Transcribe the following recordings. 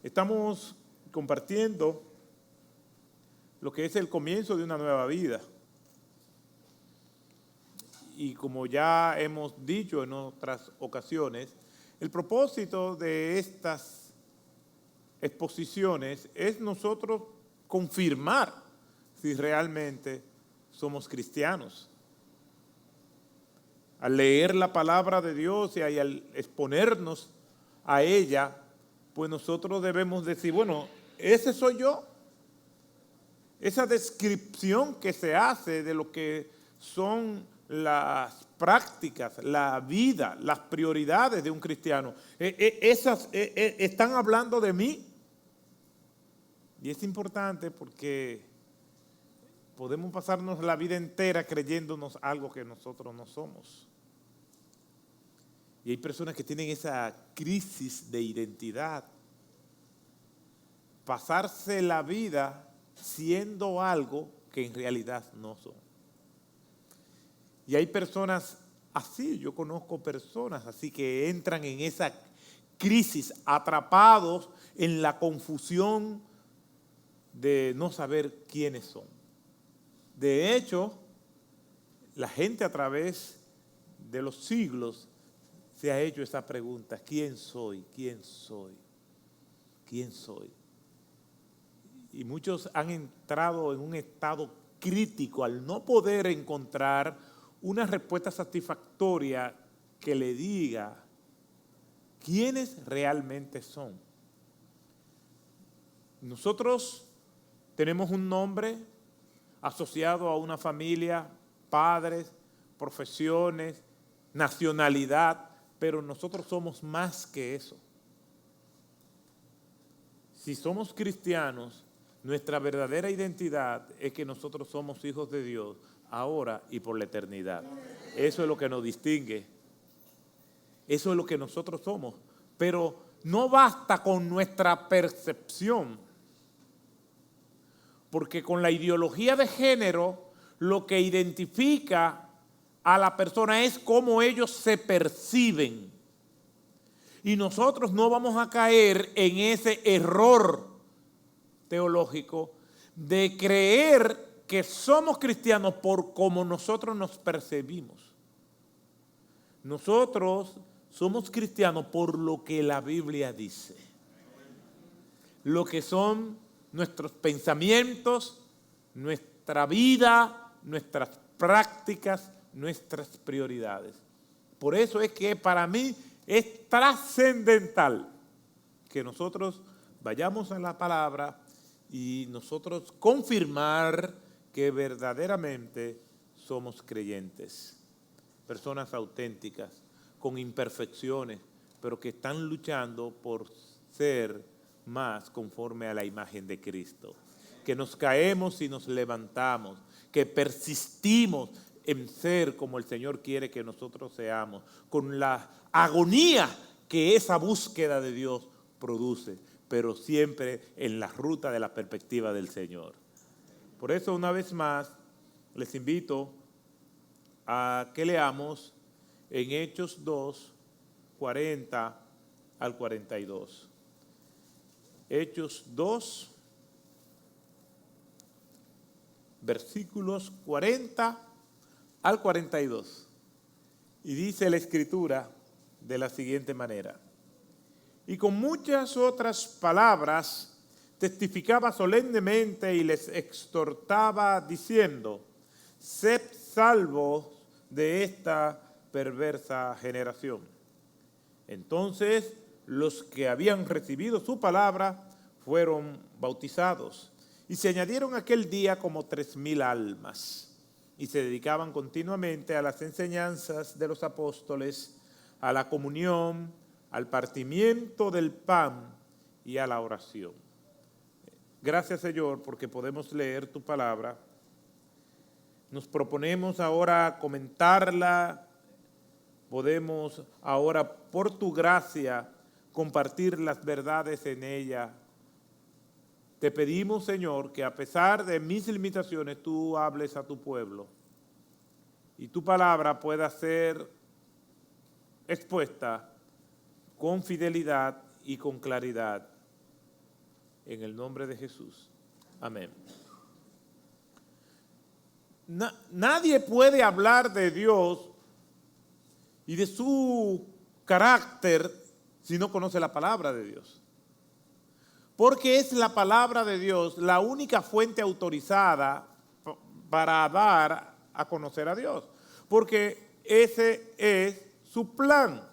Estamos compartiendo lo que es el comienzo de una nueva vida. Y como ya hemos dicho en otras ocasiones, el propósito de estas exposiciones es nosotros confirmar si realmente somos cristianos. Al leer la palabra de Dios y al exponernos a ella, pues nosotros debemos decir, bueno, ese soy yo. Esa descripción que se hace de lo que son las prácticas, la vida, las prioridades de un cristiano, esas están hablando de mí. Y es importante porque podemos pasarnos la vida entera creyéndonos algo que nosotros no somos. Y hay personas que tienen esa crisis de identidad. Pasarse la vida siendo algo que en realidad no son. Y hay personas así, yo conozco personas así que entran en esa crisis, atrapados en la confusión de no saber quiénes son. De hecho, la gente a través de los siglos se ha hecho esa pregunta: ¿quién soy? ¿Quién soy? ¿Quién soy? Y muchos han entrado en un estado crítico al no poder encontrar una respuesta satisfactoria que le diga quiénes realmente son. Nosotros tenemos un nombre asociado a una familia, padres, profesiones, nacionalidad, pero nosotros somos más que eso. Si somos cristianos, nuestra verdadera identidad es que nosotros somos hijos de Dios ahora y por la eternidad. Eso es lo que nos distingue. Eso es lo que nosotros somos. Pero no basta con nuestra percepción, porque con la ideología de género lo que identifica a la persona es cómo ellos se perciben. Y nosotros no vamos a caer en ese error teológico de creer que somos cristianos por cómo nosotros nos percibimos. Nosotros somos cristianos por lo que la Biblia dice. Lo que son nuestros pensamientos, nuestra vida, nuestras prácticas, nuestras prioridades. Por eso es que para mí es trascendental que nosotros vayamos a la palabra y nosotros confirmar que verdaderamente somos creyentes, personas auténticas, con imperfecciones, pero que están luchando por ser más conforme a la imagen de Cristo. Que nos caemos y nos levantamos, que persistimos en ser como el Señor quiere que nosotros seamos, con la agonía que esa búsqueda de Dios produce, pero siempre en la ruta de la perspectiva del Señor. Por eso, una vez más, les invito a que leamos en Hechos 2, 40 al 42. Hechos 2, versículos 40 al 42. Y dice la Escritura de la siguiente manera: y con muchas otras palabras testificaba solemnemente y les exhortaba diciendo: sed salvos de esta perversa generación. Entonces los que habían recibido su palabra fueron bautizados, y se añadieron aquel día como 3,000 almas, y se dedicaban continuamente a las enseñanzas de los apóstoles, a la comunión, al partimiento del pan y a la oración. Gracias, Señor, porque podemos leer tu palabra. Nos proponemos ahora comentarla, podemos ahora, por tu gracia, compartir las verdades en ella. Te pedimos, Señor, que a pesar de mis limitaciones, tú hables a tu pueblo y tu palabra pueda ser expuesta con fidelidad y con claridad. en el nombre de Jesús. Amén. Nadie puede hablar de Dios y de su carácter si no conoce la palabra de Dios. Porque es la palabra de Dios la única fuente autorizada para dar a conocer a Dios. Porque ese es su plan.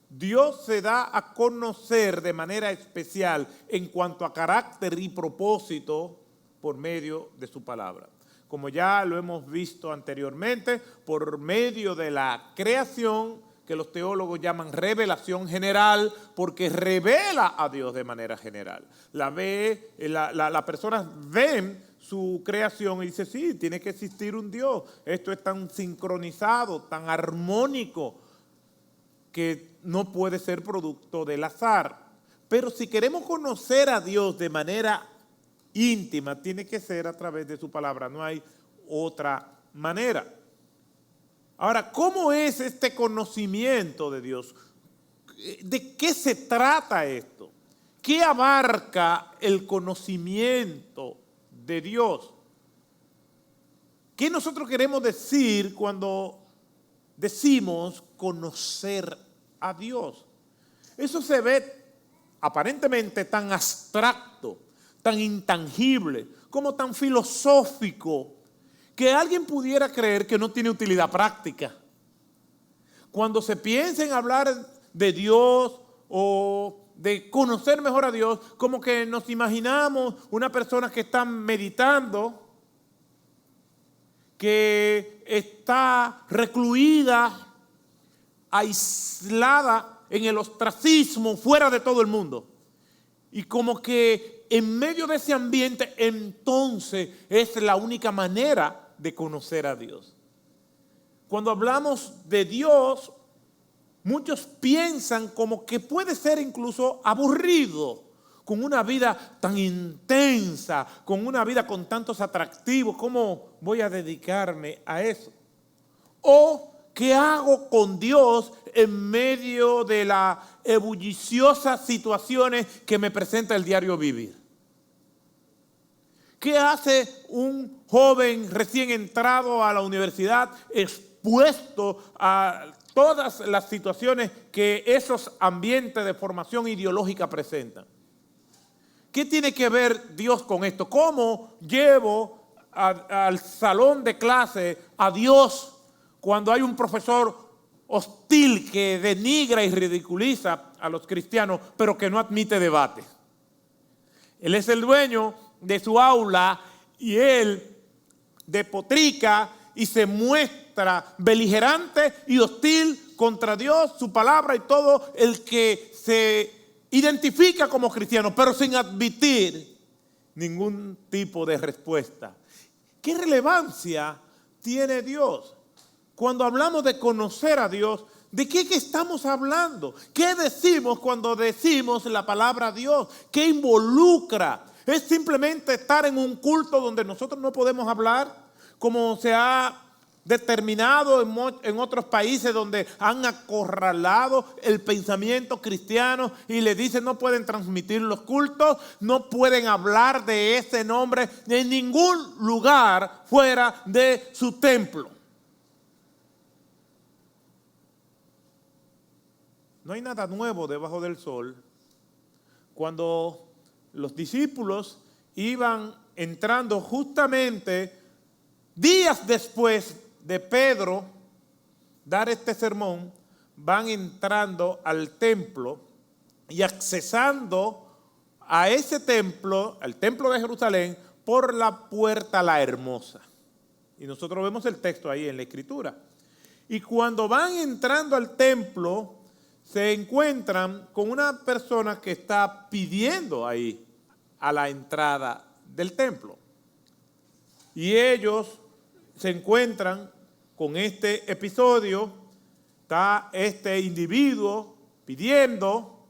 Dios se da a conocer de manera especial en cuanto a carácter y propósito por medio de su palabra. Como ya lo hemos visto anteriormente, por medio de la creación, que los teólogos llaman revelación general, porque revela a Dios de manera general. Las personas ven su creación y dicen, sí, tiene que existir un Dios. Esto es tan sincronizado, tan armónico, que no puede ser producto del azar. Pero si queremos conocer a Dios de manera íntima, tiene que ser a través de su palabra, no hay otra manera. Ahora, ¿cómo es este conocimiento de Dios? ¿De qué se trata esto? ¿Qué abarca el conocimiento de Dios? ¿Qué nosotros queremos decir cuando decimos conocer a Dios? Eso se ve aparentemente tan abstracto, tan intangible, como tan filosófico, que alguien pudiera creer que no tiene utilidad práctica. Cuando se piensa en hablar de Dios o de conocer mejor a Dios, como que nos imaginamos una persona que está meditando, que está recluida, aislada en el ostracismo, fuera de todo el mundo. Y como que en medio de ese ambiente, entonces es la única manera de conocer a Dios. Cuando hablamos de Dios, muchos piensan como que puede ser incluso aburrido, con una vida tan intensa, con una vida con tantos atractivos. ¿Cómo voy a dedicarme a eso? O ¿qué hago con Dios en medio de las ebulliciosas situaciones que me presenta el diario vivir? ¿Qué hace un joven recién entrado a la universidad expuesto a todas las situaciones que esos ambientes de formación ideológica presentan? ¿Qué tiene que ver Dios con esto? ¿Cómo llevo al salón de clase a Dios cuando hay un profesor hostil que denigra y ridiculiza a los cristianos, pero que no admite debate? Él es el dueño de su aula y él despotrica y se muestra beligerante y hostil contra Dios, su palabra y todo el que se identifica como cristiano, pero sin admitir ningún tipo de respuesta. ¿Qué relevancia tiene Dios? Cuando hablamos de conocer a Dios, ¿de qué estamos hablando? ¿Qué decimos cuando decimos la palabra Dios? ¿Qué involucra? ¿Es simplemente estar en un culto donde nosotros no podemos hablar? Como se ha determinado en otros países donde han acorralado el pensamiento cristiano y le dicen no pueden transmitir los cultos, no pueden hablar de ese nombre en ningún lugar fuera de su templo. No hay nada nuevo debajo del sol. Cuando los discípulos iban entrando justamente días después de Pedro dar este sermón, van entrando al templo y accesando a ese templo, al templo de Jerusalén, por la puerta la hermosa. Y nosotros vemos el texto ahí en la escritura. Y cuando van entrando al templo, se encuentran con una persona que está pidiendo ahí a la entrada del templo. Y ellos se encuentran con este episodio, está este individuo pidiendo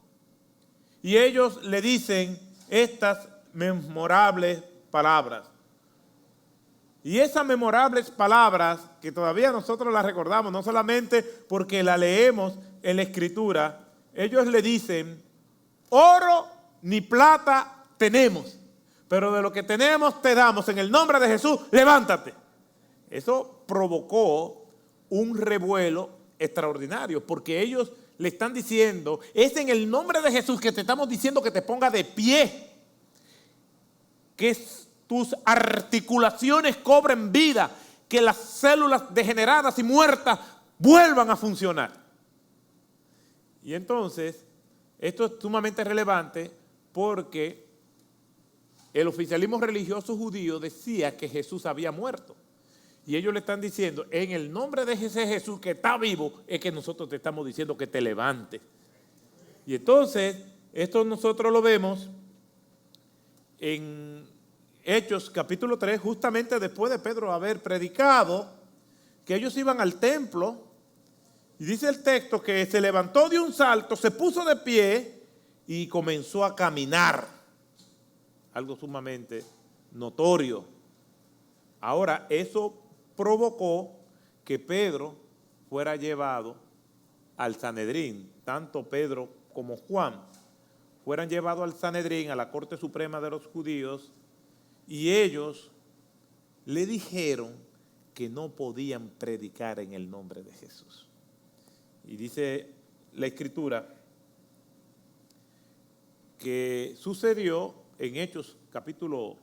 y ellos le dicen estas memorables palabras. Y esas memorables palabras que todavía nosotros las recordamos, no solamente porque la leemos en la Escritura, ellos le dicen, oro ni plata tenemos, pero de lo que tenemos te damos. En el nombre de Jesús, levántate. Eso provocó un revuelo extraordinario, porque ellos le están diciendo, es en el nombre de Jesús que te estamos diciendo que te ponga de pie, que tus articulaciones cobren vida, que las células degeneradas y muertas vuelvan a funcionar. Y entonces, esto es sumamente relevante porque el oficialismo religioso judío decía que Jesús había muerto. Y ellos le están diciendo, en el nombre de ese Jesús que está vivo, es que nosotros te estamos diciendo que te levantes. Y entonces, esto nosotros lo vemos en Hechos capítulo 3, justamente después de Pedro haber predicado, que ellos iban al templo, y dice el texto que se levantó de un salto, se puso de pie y comenzó a caminar. Algo sumamente notorio. Ahora, eso provocó que Pedro fuera llevado al Sanedrín. Tanto Pedro como Juan fueran llevados al Sanedrín, a la Corte Suprema de los Judíos, y ellos le dijeron que no podían predicar en el nombre de Jesús. Y dice la Escritura que sucedió en Hechos capítulo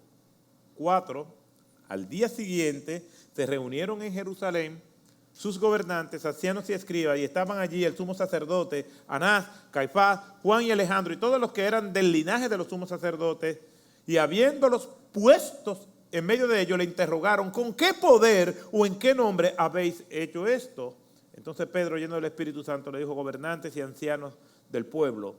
4, al día siguiente se reunieron en Jerusalén sus gobernantes, ancianos y escribas, y estaban allí el sumo sacerdote, Anás, Caifás, Juan y Alejandro, y todos los que eran del linaje de los sumos sacerdotes, y habiéndolos puestos en medio de ellos, le interrogaron, ¿con qué poder o en qué nombre habéis hecho esto? Entonces Pedro, lleno del Espíritu Santo, le dijo, gobernantes y ancianos del pueblo,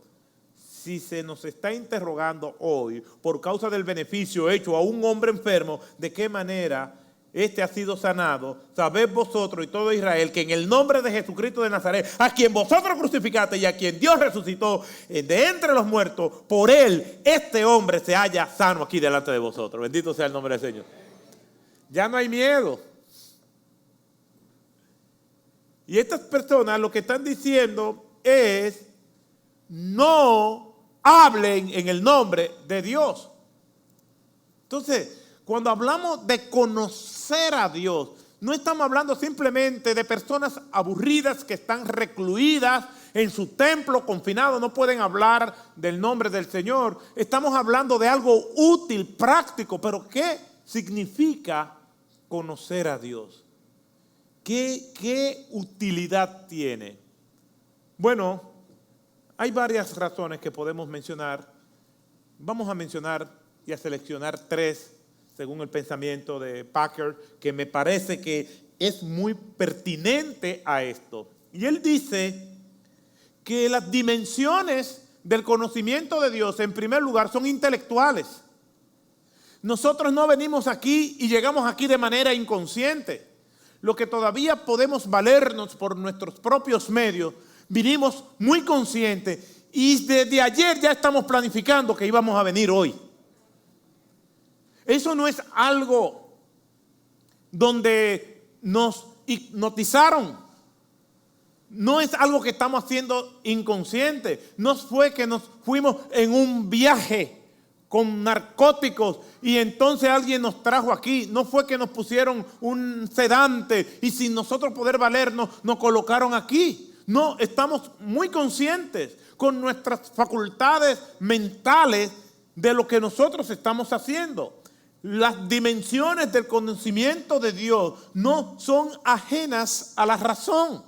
si se nos está interrogando hoy por causa del beneficio hecho a un hombre enfermo, ¿de qué manera este ha sido sanado? Sabed vosotros y todo Israel que en el nombre de Jesucristo de Nazaret, a quien vosotros crucificaste y a quien Dios resucitó de entre los muertos, por él este hombre se halla sano aquí delante de vosotros. Bendito sea el nombre del Señor. Ya no hay miedo. Y estas personas lo que están diciendo es, no hablen en el nombre de Dios. Entonces, cuando hablamos de conocer a Dios, no estamos hablando simplemente de personas aburridas que están recluidas en su templo, confinados, no pueden hablar del nombre del Señor. Estamos hablando de algo útil, práctico, pero ¿qué significa conocer a Dios? ¿Qué utilidad tiene? Bueno, hay varias razones que podemos mencionar. Vamos a mencionar y a seleccionar tres, según el pensamiento de Packer, que me parece que es muy pertinente a esto. Y él dice que las dimensiones del conocimiento de Dios, en primer lugar, son intelectuales. Nosotros no venimos aquí y llegamos aquí de manera inconsciente. Lo que todavía podemos valernos por nuestros propios medios, vinimos muy conscientes y desde ayer ya estamos planificando que íbamos a venir hoy. Eso no es algo donde nos hipnotizaron. No es algo que estamos haciendo inconsciente. No fue que nos fuimos en un viaje con narcóticos y entonces alguien nos trajo aquí. No fue que nos pusieron un sedante y sin nosotros poder valernos nos colocaron aquí. No, estamos muy conscientes con nuestras facultades mentales de lo que nosotros estamos haciendo. Las dimensiones del conocimiento de Dios no son ajenas a la razón.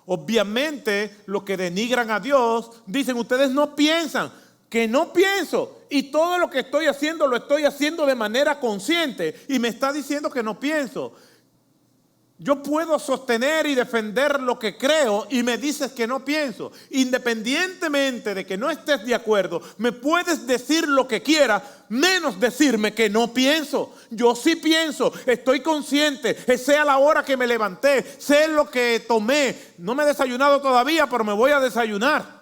Obviamente, los que denigran a Dios dicen, ustedes no piensan, que no pienso. Y todo lo que estoy haciendo, lo estoy haciendo de manera consciente. Y me está diciendo que no pienso. Yo puedo sostener y defender lo que creo y me dices que no pienso. Independientemente de que no estés de acuerdo, me puedes decir lo que quieras, menos decirme que no pienso. Yo sí pienso, estoy consciente, sé a la hora que me levanté, sé lo que tomé. No me he desayunado todavía, pero me voy a desayunar.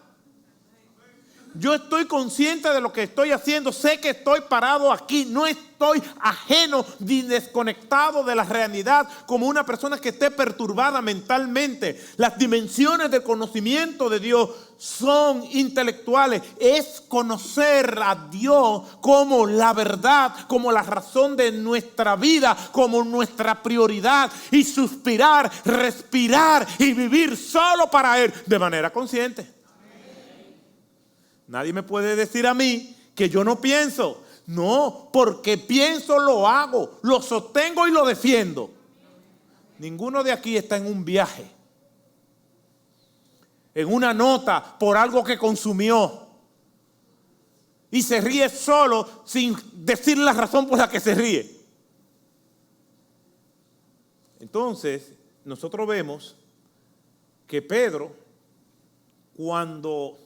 Yo estoy consciente de lo que estoy haciendo, sé que estoy parado aquí, no estoy ajeno ni desconectado de la realidad como una persona que esté perturbada mentalmente. Las dimensiones del conocimiento de Dios son intelectuales, es conocer a Dios como la verdad, como la razón de nuestra vida, como nuestra prioridad, y suspirar, respirar y vivir solo para Él de manera consciente. Nadie me puede decir a mí que yo no pienso. No, porque pienso lo hago, lo sostengo y lo defiendo. Ninguno de aquí está en un viaje, en una nota por algo que consumió y se ríe solo sin decir la razón por la que se ríe. Entonces, nosotros vemos que Pedro, cuando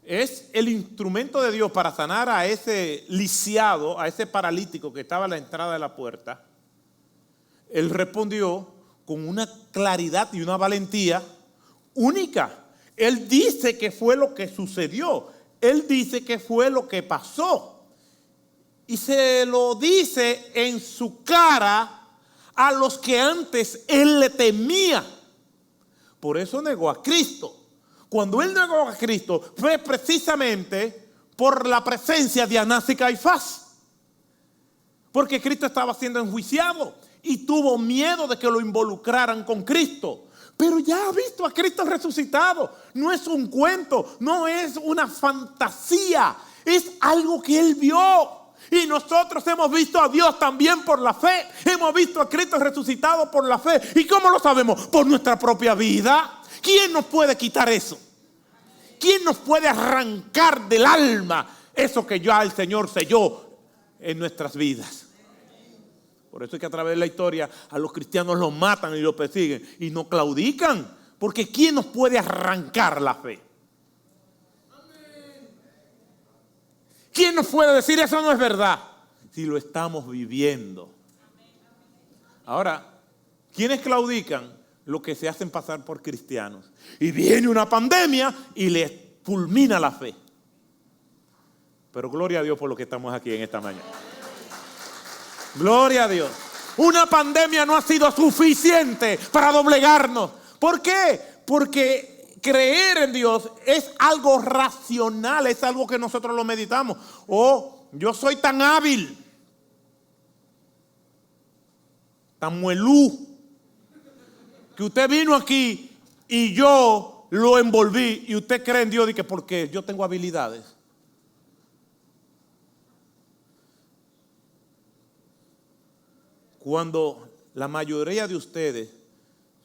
es el instrumento de Dios para sanar a ese lisiado, a ese paralítico que estaba a la entrada de la puerta, él respondió con una claridad y una valentía única. Él dice que fue lo que sucedió. Él dice que fue lo que pasó. Y se lo dice en su cara a los que antes él le temía. Por eso negó a Cristo. Cuando él negó a Cristo fue precisamente por la presencia de Anás y Caifás. Porque Cristo estaba siendo enjuiciado y tuvo miedo de que lo involucraran con Cristo. Pero ya ha visto a Cristo resucitado. No es un cuento, no es una fantasía, es algo que él vio. Y nosotros hemos visto a Dios también por la fe. Hemos visto a Cristo resucitado por la fe. ¿Y cómo lo sabemos? Por nuestra propia vida. ¿Quién nos puede quitar eso? ¿Quién nos puede arrancar del alma eso que ya el Señor selló en nuestras vidas? Por eso es que a través de la historia a los cristianos los matan y los persiguen y no claudican. Porque ¿quién nos puede arrancar la fe? ¿Quién nos puede decir eso no es verdad? Si lo estamos viviendo. Ahora, ¿quiénes claudican? Los que se hacen pasar por cristianos. Y viene una pandemia y les fulmina la fe. Pero gloria a Dios por lo que estamos aquí en esta mañana. Gloria a Dios. Una pandemia no ha sido suficiente para doblegarnos. ¿Por qué? Porque creer en Dios es algo racional, es algo que nosotros lo meditamos. Oh, yo soy tan hábil, tan muelú, que usted vino aquí y yo lo envolví y usted cree en Dios y que porque yo tengo habilidades. Cuando la mayoría de ustedes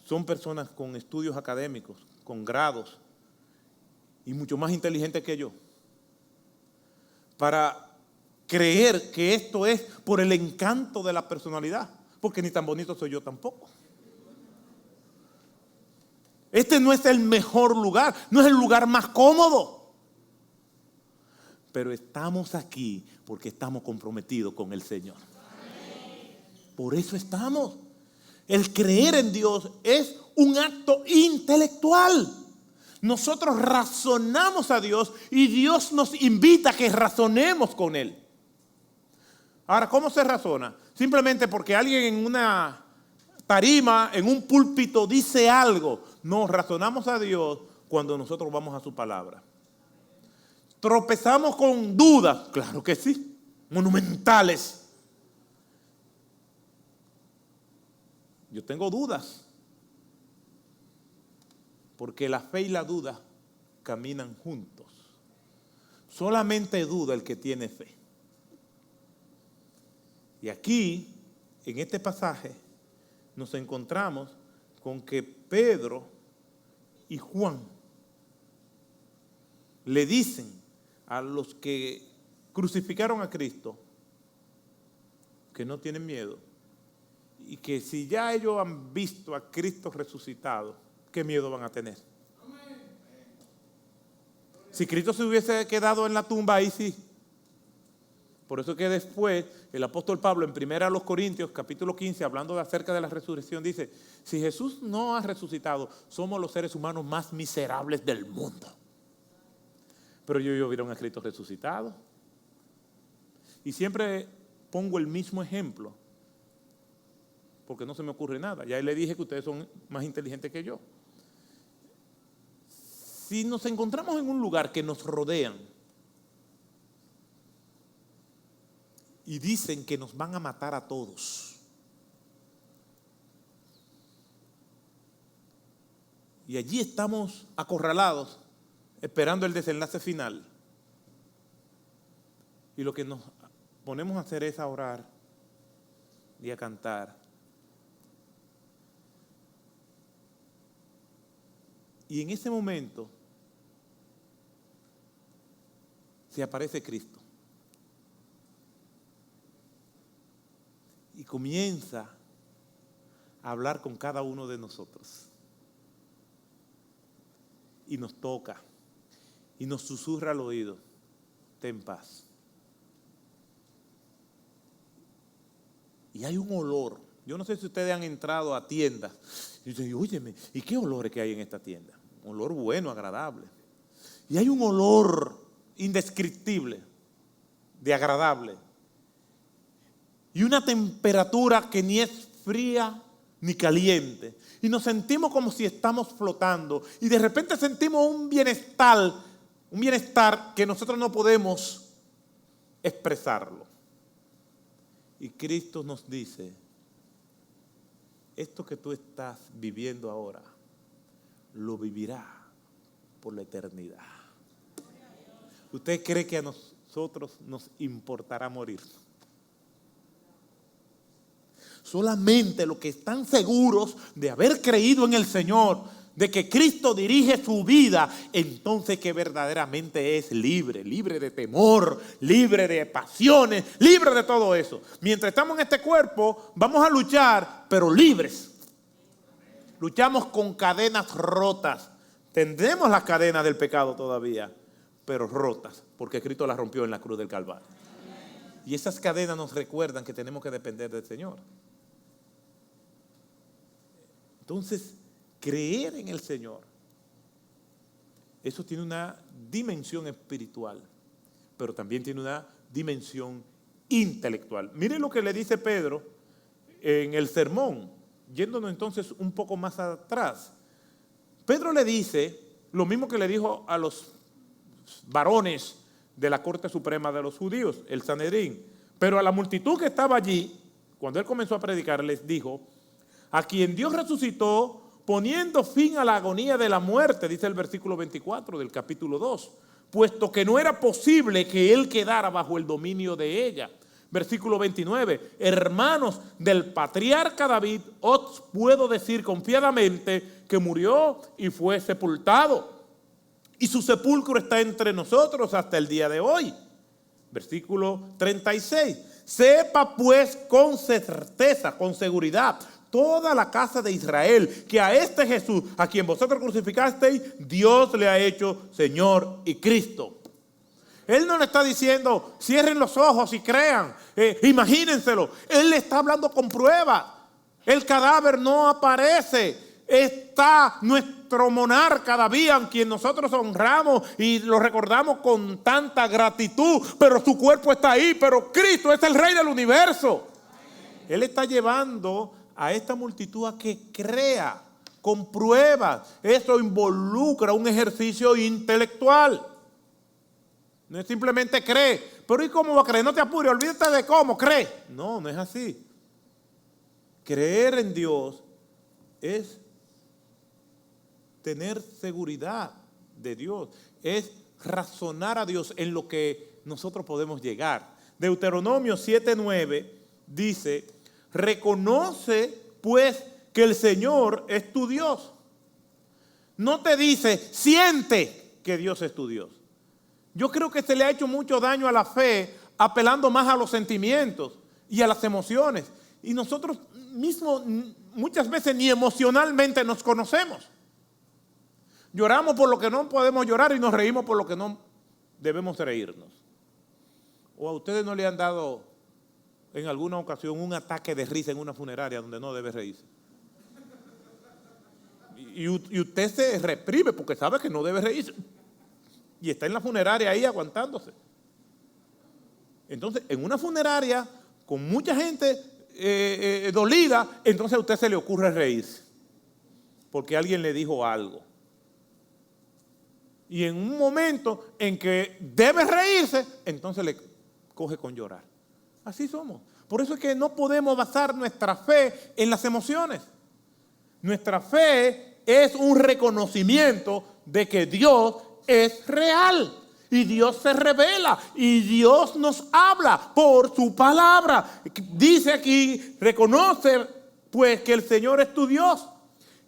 son personas con estudios académicos, con grados y mucho más inteligentes que yo, para creer que esto es por el encanto de la personalidad, porque ni tan bonito soy yo tampoco. Este no es el mejor lugar, no es el lugar más cómodo. Pero estamos aquí porque estamos comprometidos con el Señor. Por eso estamos. El creer en Dios es un acto intelectual. Nosotros razonamos a Dios y Dios nos invita a que razonemos con Él. Ahora, ¿cómo se razona? Simplemente porque alguien en una tarima, en un púlpito dice algo. No, razonamos a Dios cuando nosotros vamos a su palabra. ¿Tropezamos con dudas? Claro que sí, monumentales. Yo tengo dudas, porque la fe y la duda caminan juntos. Solamente duda el que tiene fe. Y aquí, en este pasaje, nos encontramos con que Pedro y Juan le dicen a los que crucificaron a Cristo que no tienen miedo y que si ya ellos han visto a Cristo resucitado, ¿qué miedo van a tener? Si Cristo se hubiese quedado en la tumba, ahí sí. Por eso que después el apóstol Pablo en 1 Corintios capítulo 15, hablando acerca de la resurrección, dice: si Jesús no ha resucitado, somos los seres humanos más miserables del mundo. pero ellos vieron a Cristo resucitado. Y siempre pongo el mismo ejemplo, porque no se me ocurre nada. Ya le dije que ustedes son más inteligentes que yo. Si nos encontramos en un lugar que nos rodean y dicen que nos van a matar a todos, y allí estamos acorralados esperando el desenlace final, y lo que nos ponemos a hacer es a orar y a cantar, y en ese momento se aparece Cristo y comienza a hablar con cada uno de nosotros y nos toca y nos susurra al oído: ten paz. Y hay un olor. Yo no sé si ustedes han entrado a tiendas y dicen: óyeme, ¿y qué olores que hay en esta tienda? Un olor bueno, agradable. Y hay un olor indescriptible de agradable. Y una temperatura que ni es fría ni caliente. Y nos sentimos como si estamos flotando. Y de repente sentimos un bienestar que nosotros no podemos expresarlo. Y Cristo nos dice: esto que tú estás viviendo ahora, lo vivirá por la eternidad. ¿Usted cree que a nosotros nos importará morir? Solamente los que están seguros de haber creído en el Señor, de que Cristo dirige su vida, entonces que verdaderamente es libre, libre de temor, libre de pasiones, libre de todo eso. Mientras estamos en este cuerpo, vamos a luchar, pero libres. Luchamos con cadenas rotas. Tendremos las cadenas del pecado todavía, pero rotas, porque Cristo las rompió en la cruz del Calvario. Y esas cadenas nos recuerdan que tenemos que depender del Señor. Entonces, creer en el Señor, eso tiene una dimensión espiritual, pero también tiene una dimensión intelectual. Miren lo que le dice Pedro en el sermón, yéndonos entonces un poco más atrás. Pedro le dice lo mismo que le dijo a los varones de la Corte Suprema de los Judíos, el Sanedrín, pero a la multitud que estaba allí, cuando él comenzó a predicar, les dijo: a quien Dios resucitó, poniendo fin a la agonía de la muerte, dice el versículo 24 del capítulo 2, puesto que no era posible que él quedara bajo el dominio de ella. Versículo 29, hermanos del patriarca David, os puedo decir confiadamente que murió y fue sepultado, y su sepulcro está entre nosotros hasta el día de hoy. Versículo 36, sepa pues con certeza, con seguridad, toda la casa de Israel, que a este Jesús, a quien vosotros crucificasteis, Dios le ha hecho Señor y Cristo. Él no le está diciendo: cierren los ojos y crean, imagínenselo. Él le está hablando con pruebas. El cadáver no aparece. Está nuestro monarca David, a quien nosotros honramos y lo recordamos con tanta gratitud, pero su cuerpo está ahí. Pero Cristo es el Rey del universo. Él está llevando a esta multitud a que crea con pruebas. Eso involucra un ejercicio intelectual. No es simplemente cree. Pero ¿y cómo va a creer? No te apures, olvídate de cómo, cree. No, no es así. Creer en Dios es tener seguridad de Dios. Es razonar a Dios en lo que nosotros podemos llegar. Deuteronomio 7:9 dice: reconoce pues que el Señor es tu Dios. No te dice: siente que Dios es tu Dios. Yo creo que se le ha hecho mucho daño a la fe apelando más a los sentimientos y a las emociones. Y nosotros mismos muchas veces ni emocionalmente nos conocemos. Lloramos por lo que no podemos llorar y nos reímos por lo que no debemos reírnos. ¿O a ustedes no le han dado en alguna ocasión un ataque de risa en una funeraria donde no debe reírse? Y usted se reprime porque sabe que no debe reírse. y está en la funeraria ahí aguantándose. Entonces, en una funeraria con mucha gente dolida, entonces a usted se le ocurre reírse porque alguien le dijo algo. Y en un momento en que debe reírse, entonces le coge con llorar. Así somos. Por eso es que no podemos basar nuestra fe en las emociones. Nuestra fe es un reconocimiento de que Dios es real. Y Dios se revela. Y Dios nos habla por su palabra. Dice aquí, reconoce pues que el Señor es tu Dios.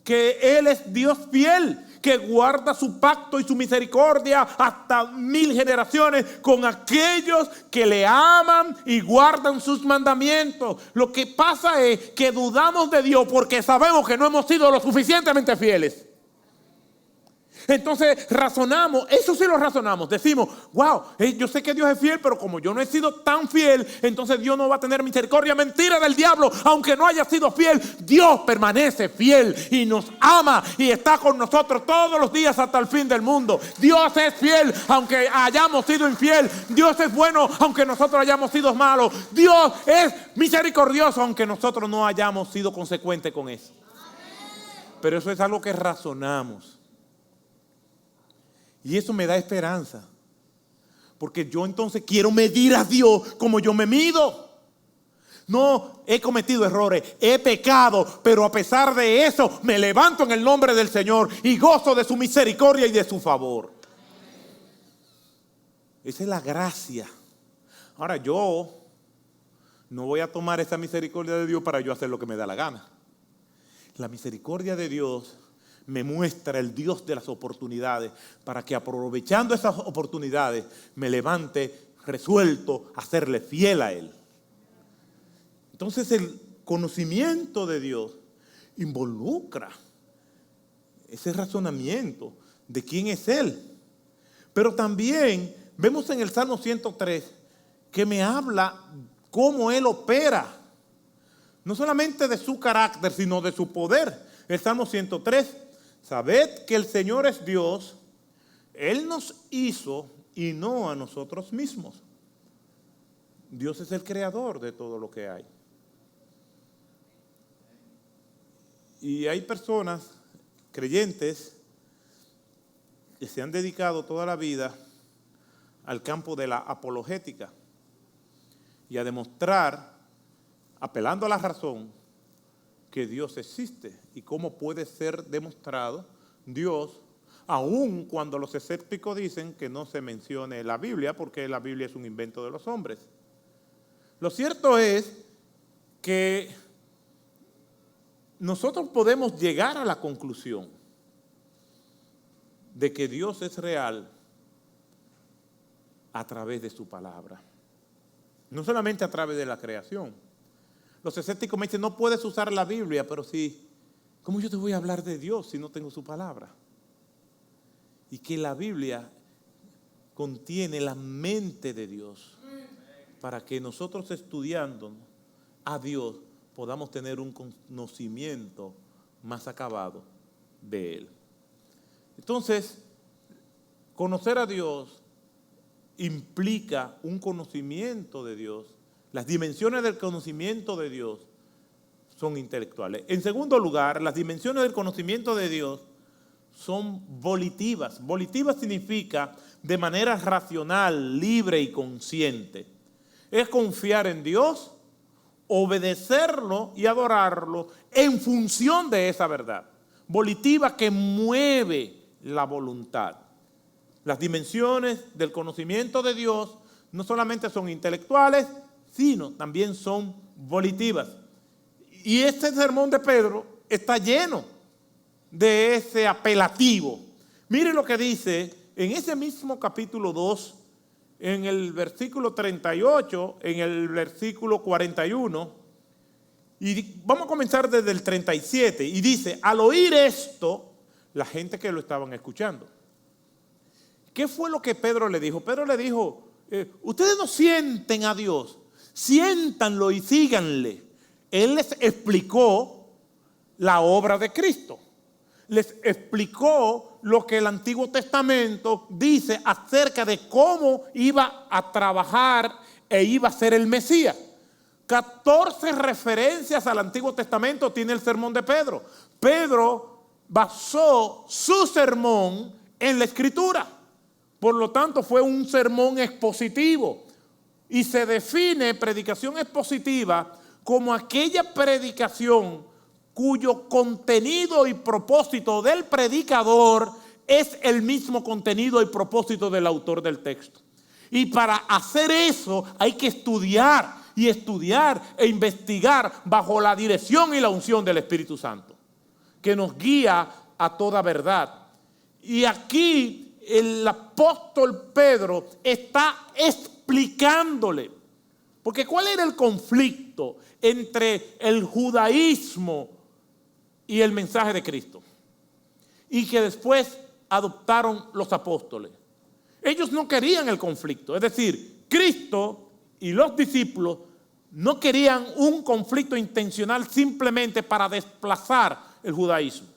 Que Él es Dios fiel, que guarda su pacto y su misericordia hasta 1000 generaciones con aquellos que le aman y guardan sus mandamientos. Lo que pasa es que dudamos de Dios porque sabemos que no hemos sido lo suficientemente fieles. Entonces razonamos, eso sí lo razonamos, decimos, wow, yo sé que Dios es fiel, pero como yo no he sido tan fiel, entonces Dios no va a tener misericordia. Mentira del diablo, aunque no haya sido fiel, Dios permanece fiel y nos ama y está con nosotros todos los días hasta el fin del mundo. Dios es fiel aunque hayamos sido infiel, Dios es bueno aunque nosotros hayamos sido malos, Dios es misericordioso aunque nosotros no hayamos sido consecuentes con eso. Pero eso es algo que razonamos. Y eso me da esperanza. Porque yo entonces quiero medir a Dios como yo me mido. No he cometido errores, he pecado, pero a pesar de eso me levanto en el nombre del Señor y gozo de su misericordia y de su favor. Esa es la gracia. Ahora yo no voy a tomar esa misericordia de Dios para yo hacer lo que me da la gana. La misericordia de Dios me muestra el Dios de las oportunidades para que aprovechando esas oportunidades me levante resuelto a serle fiel a Él. Entonces el conocimiento de Dios involucra ese razonamiento de quién es Él. Pero también vemos en el Salmo 103 que me habla cómo Él opera. No solamente de su carácter, sino de su poder. El Salmo 103. Sabed que el Señor es Dios, Él nos hizo y no a nosotros mismos. Dios es el creador de todo lo que hay. Y hay personas, creyentes, que se han dedicado toda la vida al campo de la apologética y a demostrar, apelando a la razón, que Dios existe y cómo puede ser demostrado Dios, aun cuando los escépticos dicen que no se mencione la Biblia porque la Biblia es un invento de los hombres. Lo cierto es que nosotros podemos llegar a la conclusión de que Dios es real a través de su palabra, no solamente a través de la creación. Los escépticos me dicen, no puedes usar la Biblia, pero sí, ¿cómo yo te voy a hablar de Dios si no tengo su palabra? Y que la Biblia contiene la mente de Dios para que nosotros estudiando a Dios podamos tener un conocimiento más acabado de Él. Entonces, conocer a Dios implica un conocimiento de Dios. Las dimensiones del conocimiento de Dios son intelectuales. En segundo lugar, las dimensiones del conocimiento de Dios son volitivas. Volitivas significa de manera racional, libre y consciente. Es confiar en Dios, obedecerlo y adorarlo en función de esa verdad. Volitiva que mueve la voluntad. Las dimensiones del conocimiento de Dios no solamente son intelectuales, sino también son volitivas. Y este sermón de Pedro está lleno de ese apelativo. Mire lo que dice en ese mismo capítulo 2, en el versículo 38, en el versículo 41, y vamos a comenzar desde el 37, y dice, al oír esto, la gente que lo estaban escuchando, ¿qué fue lo que Pedro le dijo? Pedro le dijo, ustedes no sienten a Dios, siéntanlo y síganle. Él les explicó la obra de Cristo. les explicó lo que el Antiguo Testamento dice acerca de cómo iba a trabajar e iba a ser el Mesías. 14 referencias al Antiguo Testamento tiene el sermón de Pedro. Pedro basó su sermón en la Escritura. Por lo tanto, fue un sermón expositivo. Y se define predicación expositiva como aquella predicación cuyo contenido y propósito del predicador es el mismo contenido y propósito del autor del texto. Y para hacer eso hay que estudiar e investigar bajo la dirección y la unción del Espíritu Santo, que nos guía a toda verdad. Y aquí el apóstol Pedro está explicándole, porque ¿cuál era el conflicto entre el judaísmo y el mensaje de Cristo? Y que después adoptaron los apóstoles. Ellos no querían el conflicto, es decir, Cristo y los discípulos no querían un conflicto intencional simplemente para desplazar el judaísmo.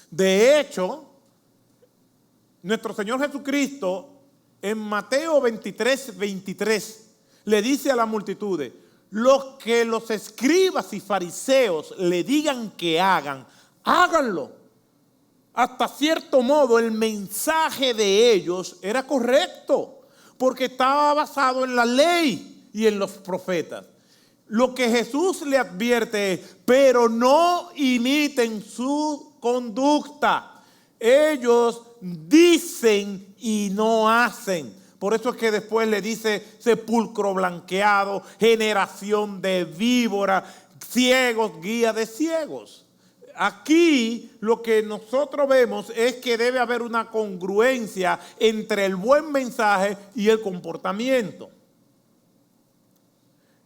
De hecho, nuestro Señor Jesucristo en Mateo 23 le dice a la multitud: lo que los escribas y fariseos le digan que hagan, háganlo. Hasta cierto modo el mensaje de ellos era correcto, porque estaba basado en la ley y en los profetas. Lo que Jesús le advierte es: pero no imiten su conducta. Ellos dicen y no hacen. Por eso es que después le dice sepulcro blanqueado, generación de víbora, ciegos, guía de ciegos. Aquí lo que nosotros vemos es que debe haber una congruencia entre el buen mensaje y el comportamiento.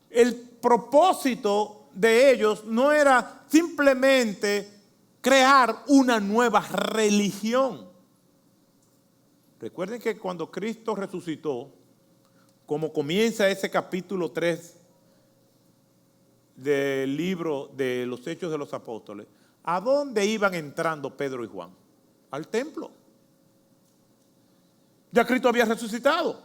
El propósito de ellos no era simplemente crear una nueva religión. Recuerden que cuando Cristo resucitó, como comienza ese capítulo 3 del libro de los Hechos de los Apóstoles, ¿a dónde iban entrando Pedro y Juan? Al templo. Ya Cristo había resucitado.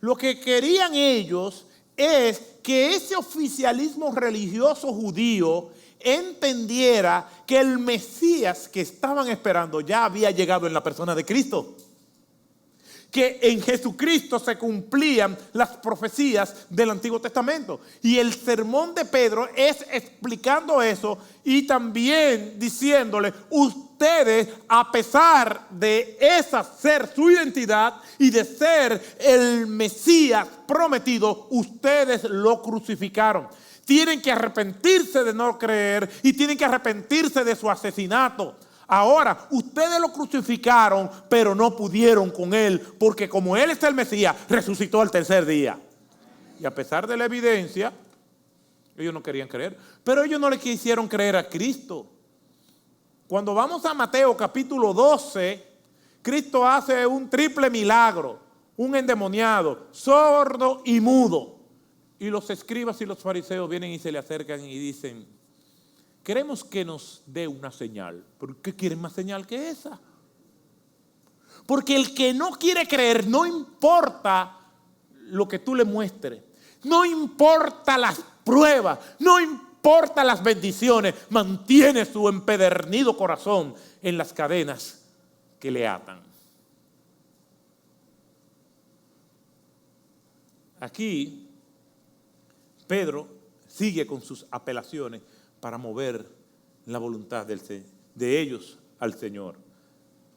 Lo que querían ellos es que ese oficialismo religioso judío entendiera que el Mesías que estaban esperando ya había llegado en la persona de Cristo. Que en Jesucristo se cumplían las profecías del Antiguo Testamento. Y el sermón de Pedro es explicando eso y también diciéndole: ustedes, a pesar de esa ser su identidad y de ser el Mesías prometido, ustedes lo crucificaron. Tienen que arrepentirse de no creer y tienen que arrepentirse de su asesinato. Ahora, ustedes lo crucificaron, pero no pudieron con él, porque como él es el Mesías, resucitó al tercer día. Y a pesar de la evidencia, ellos no querían creer, pero ellos no le quisieron creer a Cristo. Cuando vamos a Mateo capítulo 12, Cristo hace un triple milagro: un endemoniado, sordo y mudo. Y los escribas y los fariseos vienen y se le acercan y dicen: queremos que nos dé una señal. ¿Por qué quieren más señal que esa? Porque el que no quiere creer, no importa lo que tú le muestres, no importa las pruebas, no importa las bendiciones, mantiene su empedernido corazón en las cadenas que le atan. Aquí Pedro sigue con sus apelaciones para mover la voluntad de ellos al Señor.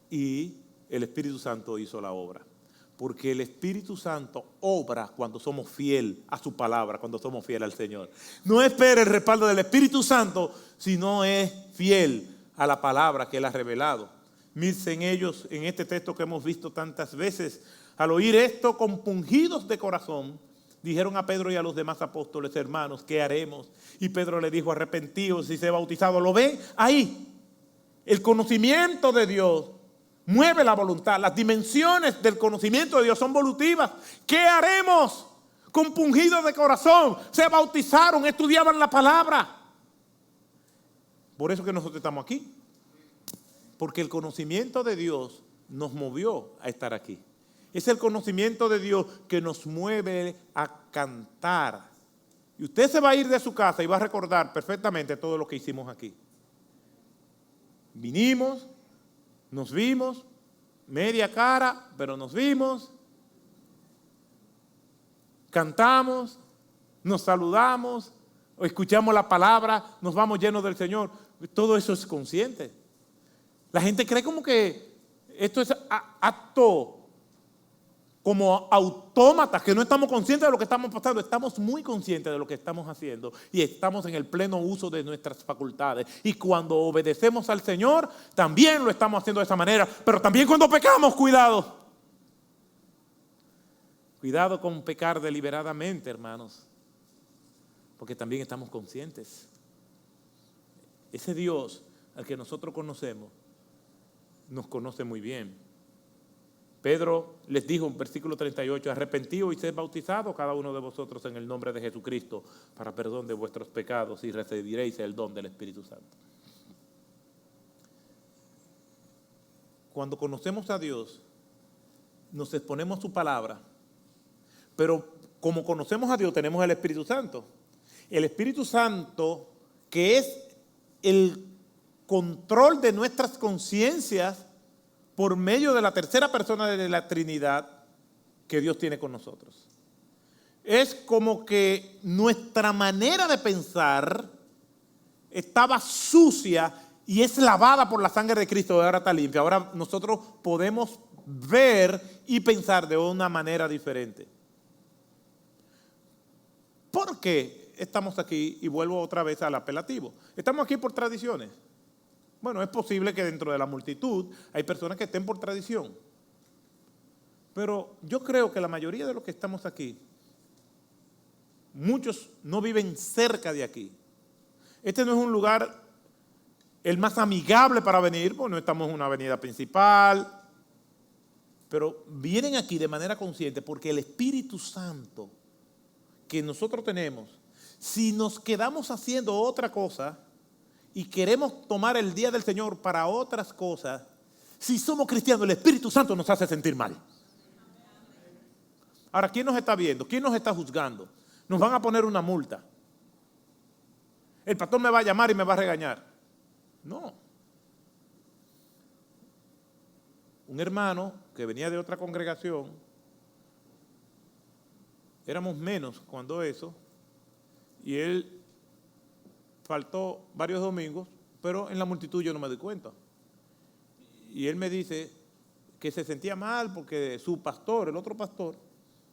Y el Espíritu Santo hizo la obra. Porque el Espíritu Santo obra cuando somos fieles a su palabra, cuando somos fieles al Señor. No espere el respaldo del Espíritu Santo si no es fiel a la palabra que Él ha revelado. Miren ellos en este texto que hemos visto tantas veces. Al oír esto, compungidos de corazón, dijeron a Pedro y a los demás apóstoles: hermanos, ¿qué haremos? Y Pedro le dijo: arrepentidos y sé bautizado. ¿Lo ven? Ahí, el conocimiento de Dios mueve la voluntad. Las dimensiones del conocimiento de Dios son evolutivas. ¿Qué haremos? Compungidos de corazón, se bautizaron, estudiaban la palabra. Por eso que nosotros estamos aquí. Porque el conocimiento de Dios nos movió a estar aquí. Es el conocimiento de Dios que nos mueve a cantar. Y usted se va a ir de su casa y va a recordar perfectamente todo lo que hicimos aquí. Vinimos, nos vimos, media cara, pero nos vimos, cantamos, nos saludamos, escuchamos la palabra, nos vamos llenos del Señor. Todo eso es consciente. La gente cree como que esto es acto como autómatas, que no estamos conscientes de lo que estamos pasando. Estamos muy conscientes de lo que estamos haciendo y estamos en el pleno uso de nuestras facultades. Y cuando obedecemos al Señor, también lo estamos haciendo de esa manera. Pero también cuando pecamos, cuidado. Cuidado con pecar deliberadamente, hermanos, porque también estamos conscientes. Ese Dios al que nosotros conocemos, nos conoce muy bien. Pedro les dijo en versículo 38, arrepentíos y sed bautizados cada uno de vosotros en el nombre de Jesucristo para perdón de vuestros pecados y recibiréis el don del Espíritu Santo. Cuando conocemos a Dios, nos exponemos a su palabra, pero como conocemos a Dios, tenemos el Espíritu Santo. El Espíritu Santo, que es el control de nuestras conciencias por medio de la tercera persona de la Trinidad que Dios tiene con nosotros. Es como que nuestra manera de pensar estaba sucia y es lavada por la sangre de Cristo, ahora está limpia. Ahora nosotros podemos ver y pensar de una manera diferente. ¿Por qué estamos aquí? Y vuelvo otra vez al apelativo. Estamos aquí por tradiciones. Bueno, es posible que dentro de la multitud hay personas que estén por tradición. Pero yo creo que la mayoría de los que estamos aquí, muchos no viven cerca de aquí. Este no es un lugar el más amigable para venir, porque no estamos en una avenida principal. Pero vienen aquí de manera consciente porque el Espíritu Santo que nosotros tenemos, si nos quedamos haciendo otra cosa y queremos tomar el día del Señor para otras cosas, si somos cristianos, el Espíritu Santo nos hace sentir mal. Ahora, ¿quién nos está viendo? ¿Quién nos está juzgando? Nos van a poner una multa. El pastor me va a llamar y me va a regañar. No. Un hermano que venía de otra congregación, éramos menos cuando eso, y él faltó varios domingos, pero en la multitud yo no me doy cuenta. Y él me dice que se sentía mal porque su pastor, el otro pastor,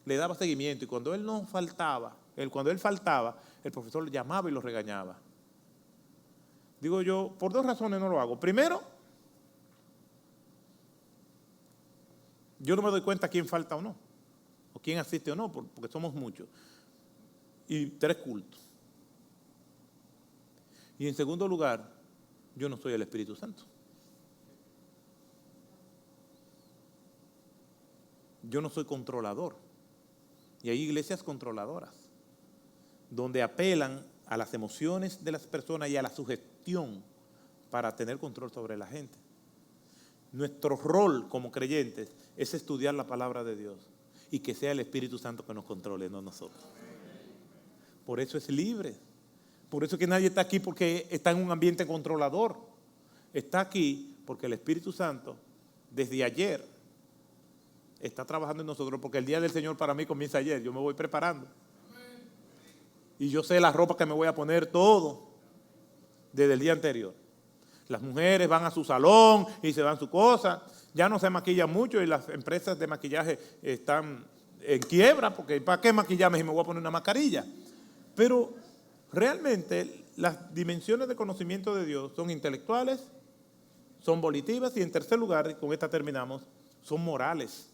le daba seguimiento. Y cuando él no faltaba, cuando él faltaba, el profesor le llamaba y lo regañaba. Digo yo, por dos razones no lo hago. Primero, yo no me doy cuenta quién falta o no, o quién asiste o no, porque somos muchos. Y 3 cultos. Y en segundo lugar, yo no soy el Espíritu Santo. Yo no soy controlador. Y hay iglesias controladoras, donde apelan a las emociones de las personas y a la sugestión para tener control sobre la gente. Nuestro rol como creyentes es estudiar la palabra de Dios y que sea el Espíritu Santo que nos controle, no nosotros. Por eso es libre. Por eso es que nadie está aquí porque está en un ambiente controlador. Está aquí porque el Espíritu Santo, desde ayer, está trabajando en nosotros, porque el día del Señor para mí comienza ayer. Yo me voy preparando. Y yo sé la ropa que me voy a poner, todo, desde el día anterior. Las mujeres van a su salón y se van a su cosa. Ya no se maquillan mucho y las empresas de maquillaje están en quiebra, porque ¿para qué maquillarme si me voy a poner una mascarilla? Pero realmente las dimensiones de conocimiento de Dios son intelectuales, son volitivas y en tercer lugar, y con esta terminamos, son morales.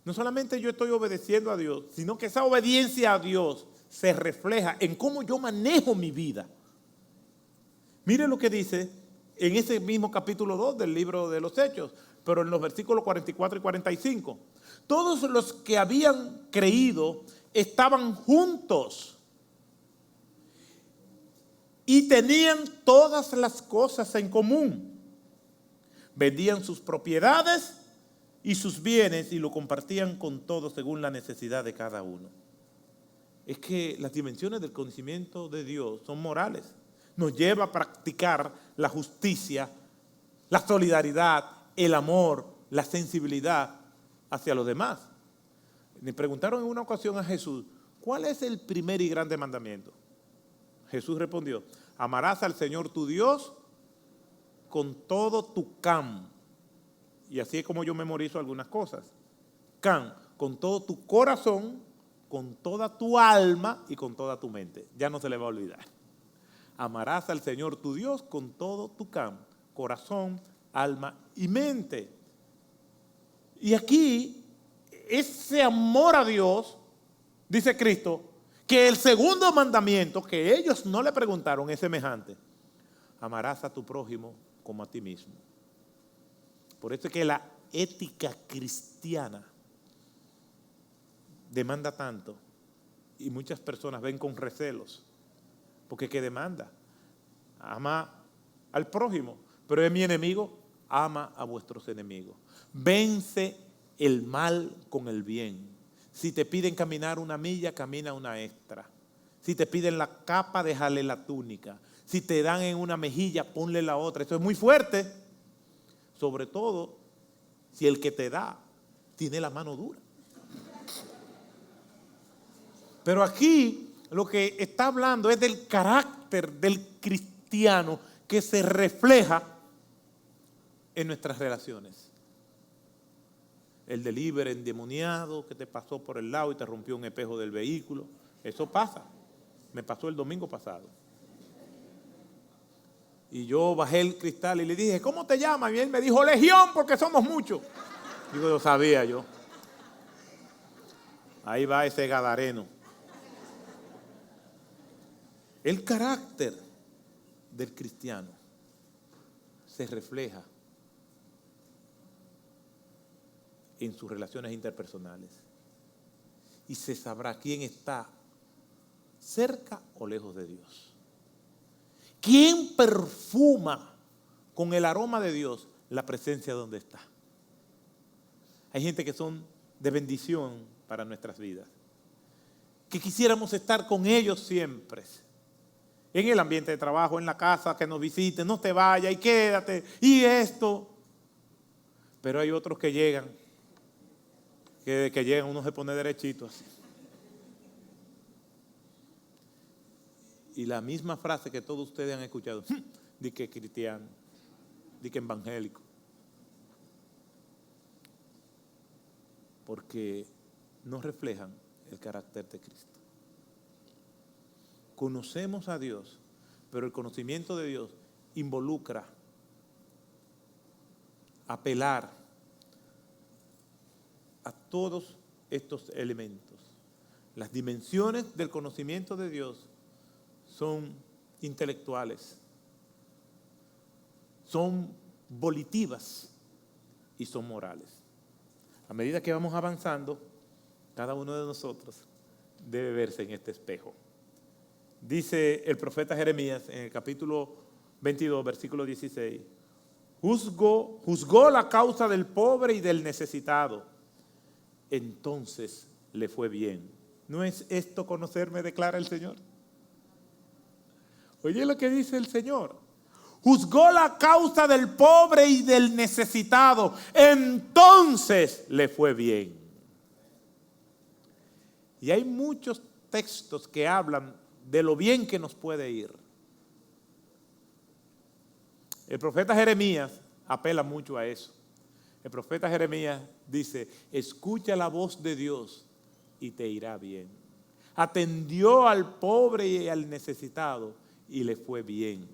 No solamente yo estoy obedeciendo a Dios, sino que esa obediencia a Dios se refleja en cómo yo manejo mi vida. Mire lo que dice en ese mismo capítulo 2 del libro de los Hechos, pero en los versículos 44 y 45. Todos los que habían creído estaban juntos y tenían todas las cosas en común. vendían sus propiedades y sus bienes y lo compartían con todos según la necesidad de cada uno. Es que las dimensiones del conocimiento de Dios son morales. Nos lleva a practicar la justicia, la solidaridad, el amor, la sensibilidad hacia los demás. Le preguntaron en una ocasión a Jesús, ¿cuál es el primer y grande mandamiento? Jesús respondió, amarás al Señor tu Dios con todo tu can. Y así es como yo memorizo algunas cosas. Can, con todo tu corazón, con toda tu alma y con toda tu mente. Ya no se le va a olvidar. Amarás al Señor tu Dios con todo tu can, corazón, alma y mente. Y aquí, ese amor a Dios, dice Cristo, que el segundo mandamiento que ellos no le preguntaron es semejante. Amarás a tu prójimo como a ti mismo. Por eso es que la ética cristiana demanda tanto y muchas personas ven con recelos. Porque ¿qué demanda? Ama al prójimo, pero es mi enemigo, ama a vuestros enemigos. Vence el mal con el bien. Si te piden caminar una milla, camina una extra. Si te piden la capa, déjale la túnica. Si te dan en una mejilla, ponle la otra. Eso es muy fuerte. Sobre todo, si el que te da tiene la mano dura. Pero aquí lo que está hablando es del carácter del cristiano que se refleja en nuestras relaciones. El delivery endemoniado que te pasó por el lado y te rompió un espejo del vehículo. Eso pasa. Me pasó el domingo pasado. Y yo bajé el cristal y le dije, ¿cómo te llamas? Y él me dijo, Legión, porque somos muchos. Digo, lo sabía yo. Ahí va ese gadareno. El carácter del cristiano se refleja en sus relaciones interpersonales. Y se sabrá quién está cerca o lejos de Dios. ¿Quién perfuma con el aroma de Dios la presencia donde está? Hay gente que son de bendición para nuestras vidas, que quisiéramos estar con ellos siempre, en el ambiente de trabajo, en la casa, que nos visiten, no te vayas y quédate, y esto. Pero hay otros que llegan, que llegan, uno se pone derechito así. Y la misma frase que todos ustedes han escuchado, di que cristiano, di que evangélico. Porque no reflejan el carácter de Cristo. Conocemos a Dios, pero el conocimiento de Dios involucra apelar a todos estos elementos. Las dimensiones del conocimiento de Dios son intelectuales, son volitivas y son morales. A medida que vamos avanzando, cada uno de nosotros debe verse en este espejo. Dice el profeta Jeremías en el capítulo 22, versículo 16, juzgó la causa del pobre y del necesitado, entonces le fue bien. ¿No es esto conocerme, declara el Señor? Oye lo que dice el Señor. Juzgó la causa del pobre y del necesitado, entonces le fue bien. Y hay muchos textos que hablan de lo bien que nos puede ir. El profeta Jeremías apela mucho a eso. El profeta Jeremías dice, escucha la voz de Dios y te irá bien. Atendió al pobre y al necesitado y le fue bien.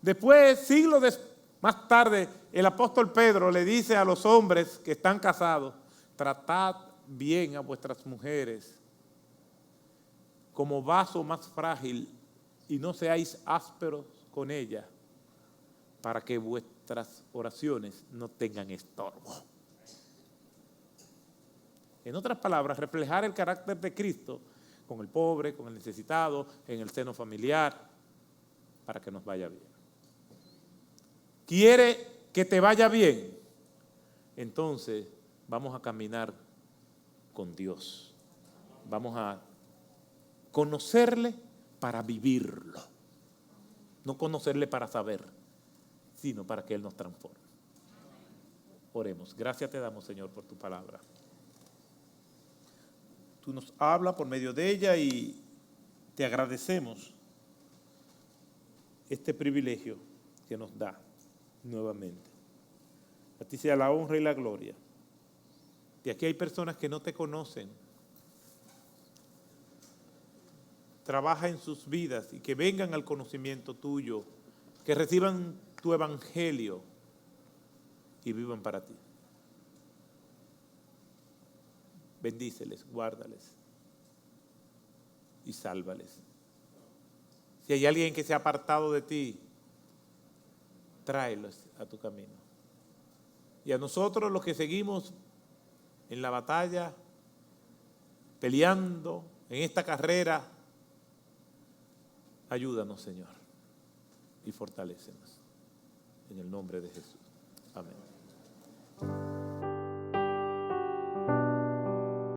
Después, siglos más tarde, el apóstol Pedro le dice a los hombres que están casados, tratad bien a vuestras mujeres como vaso más frágil y no seáis ásperos con ellas para que vuestras oraciones no tengan estorbo. En otras palabras, reflejar el carácter de Cristo con el pobre, con el necesitado, en el seno familiar, para que nos vaya bien. Quiere que te vaya bien, entonces vamos a caminar con Dios. Vamos a conocerle para vivirlo. No conocerle para saber, sino para que Él nos transforme. Oremos. Gracias te damos, Señor, por tu palabra. Tú nos hablas por medio de ella y te agradecemos este privilegio que nos da nuevamente. A ti sea la honra y la gloria. Y aquí hay personas que no te conocen. Trabaja en sus vidas y que vengan al conocimiento tuyo, que reciban tu evangelio y vivan para ti. Bendíceles, guárdales y sálvales. Si hay alguien que se ha apartado de ti, tráelos a tu camino. Y a nosotros los que seguimos en la batalla, peleando en esta carrera, ayúdanos, Señor, y fortalécenos. En el nombre de Jesús. Amén.